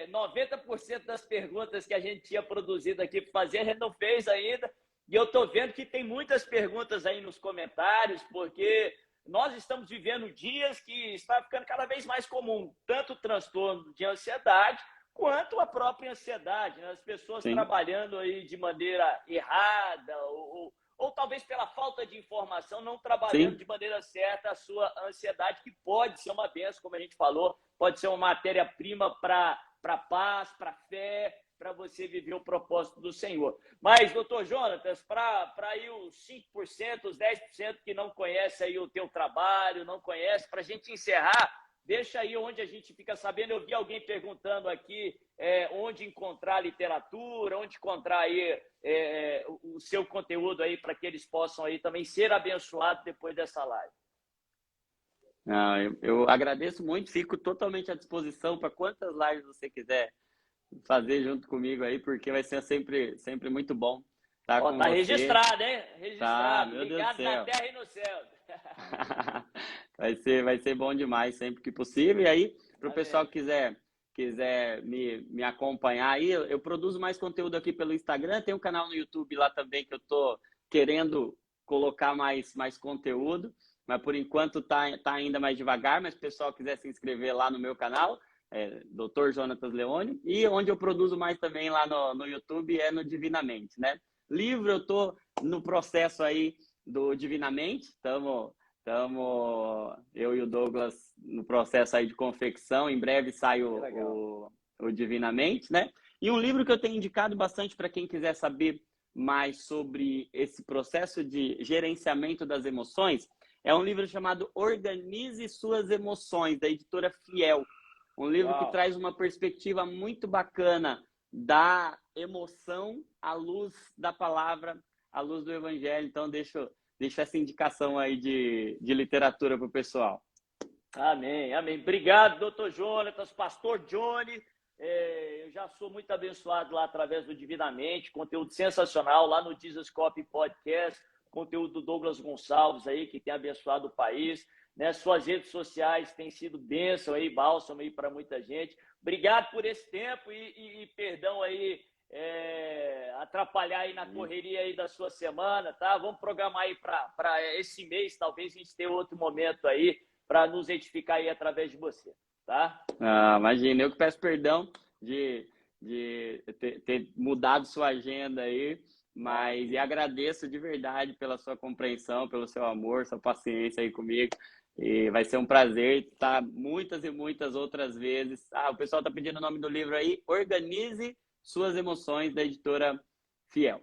90% das perguntas que a gente tinha produzido aqui para fazer, a gente não fez ainda. E eu estou vendo que tem muitas perguntas aí nos comentários, porque nós estamos vivendo dias que está ficando cada vez mais comum, tanto o transtorno de ansiedade, quanto a própria ansiedade, né? As pessoas Sim. trabalhando aí de maneira errada, ou talvez pela falta de informação, não trabalhando Sim. de maneira certa a sua ansiedade, que pode ser uma bênção, como a gente falou, pode ser uma matéria-prima para paz, para fé, para você viver o propósito do Senhor. Mas, doutor Jonatas, para aí os 5%, os 10% que não conhece aí o teu trabalho, não conhece, para a gente encerrar, deixa aí onde a gente fica sabendo. Eu vi alguém perguntando aqui onde encontrar literatura, onde encontrar aí o seu conteúdo aí para que eles possam aí também ser abençoados depois dessa live. Eu agradeço muito, fico totalmente à disposição para quantas lives você quiser fazer junto comigo aí, porque vai ser sempre muito bom estar com você. Registrado, hein? Registrado. Tá, meu Deus Ligado do céu. na terra e no céu. Vai ser bom demais sempre que possível. E aí, para o pessoal que quiser me acompanhar aí, eu produzo mais conteúdo aqui pelo Instagram, tem um canal no YouTube lá também que eu tô querendo colocar mais conteúdo, mas por enquanto tá ainda mais devagar, mas se o pessoal quiser se inscrever lá no meu canal, Dr. Jonatas Leônio, e onde eu produzo mais também lá no YouTube é no Divinamente, né? Livro, eu tô no processo aí do Divinamente, eu e o Douglas no processo aí de confecção, em breve sai o Divinamente, né? E um livro que eu tenho indicado bastante para quem quiser saber mais sobre esse processo de gerenciamento das emoções, é um livro chamado Organize Suas Emoções, da editora Fiel. Um livro que traz uma perspectiva muito bacana da emoção à luz da palavra, à luz do evangelho. Então, deixo essa indicação aí de literatura para o pessoal. Amém, amém. Obrigado, doutor Jonatas, pastor Johnny. Eu já sou muito abençoado lá através do Divinamente, conteúdo sensacional lá no Jesus Cop Podcast, conteúdo do Douglas Gonçalves aí, que tem abençoado o país. Né? Suas redes sociais têm sido bênção aí, bálsamo aí para muita gente. Obrigado por esse tempo e perdão aí atrapalhar aí na correria aí da sua semana, tá? Vamos programar aí para esse mês, talvez a gente tenha outro momento aí para nos edificar aí através de você, tá? Imagina, eu que peço perdão de ter mudado sua agenda aí, mas e agradeço de verdade pela sua compreensão, pelo seu amor, sua paciência aí comigo. E vai ser um prazer estar muitas e muitas outras vezes. O pessoal está pedindo o nome do livro aí, Organize Suas Emoções, da editora Fiel.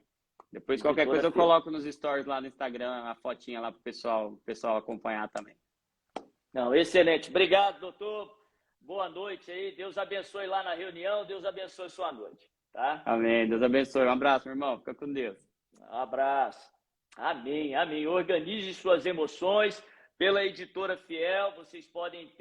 Depois, qualquer coisa, eu coloco nos stories lá no Instagram, a fotinha lá para o pessoal acompanhar também. Não, excelente. Obrigado, doutor. Boa noite aí. Deus abençoe lá na reunião. Deus abençoe sua noite. Tá? Amém. Deus abençoe. Um abraço, meu irmão. Fica com Deus. Um abraço. Amém, amém. Organize suas emoções pela editora Fiel. Vocês podem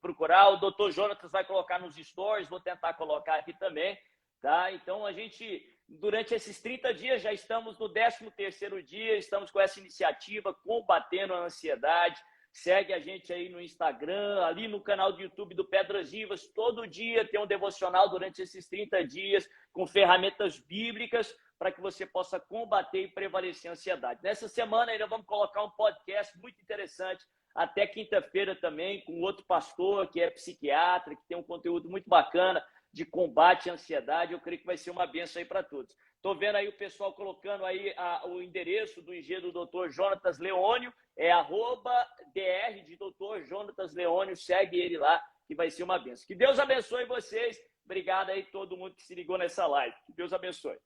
procurar. O doutor Jonatas vai colocar nos stories. Vou tentar colocar aqui também. Tá? Então, a gente, durante esses 30 dias, já estamos no 13º dia. Estamos com essa iniciativa, combatendo a ansiedade. Segue a gente aí no Instagram, ali no canal do YouTube do Pedras Vivas. Todo dia tem um devocional durante esses 30 dias com ferramentas bíblicas para que você possa combater e prevalecer a ansiedade. Nessa semana ainda vamos colocar um podcast muito interessante, até quinta-feira também, com outro pastor que é psiquiatra, que tem um conteúdo muito bacana de combate à ansiedade. Eu creio que vai ser uma bênção aí para todos. Estou vendo aí o pessoal colocando aí o endereço do IG do Dr. Jonatas Leônio, @dr de Dr. Jonatas Leônio, segue ele lá, que vai ser uma bênção. Que Deus abençoe vocês. Obrigado aí todo mundo que se ligou nessa live. Que Deus abençoe.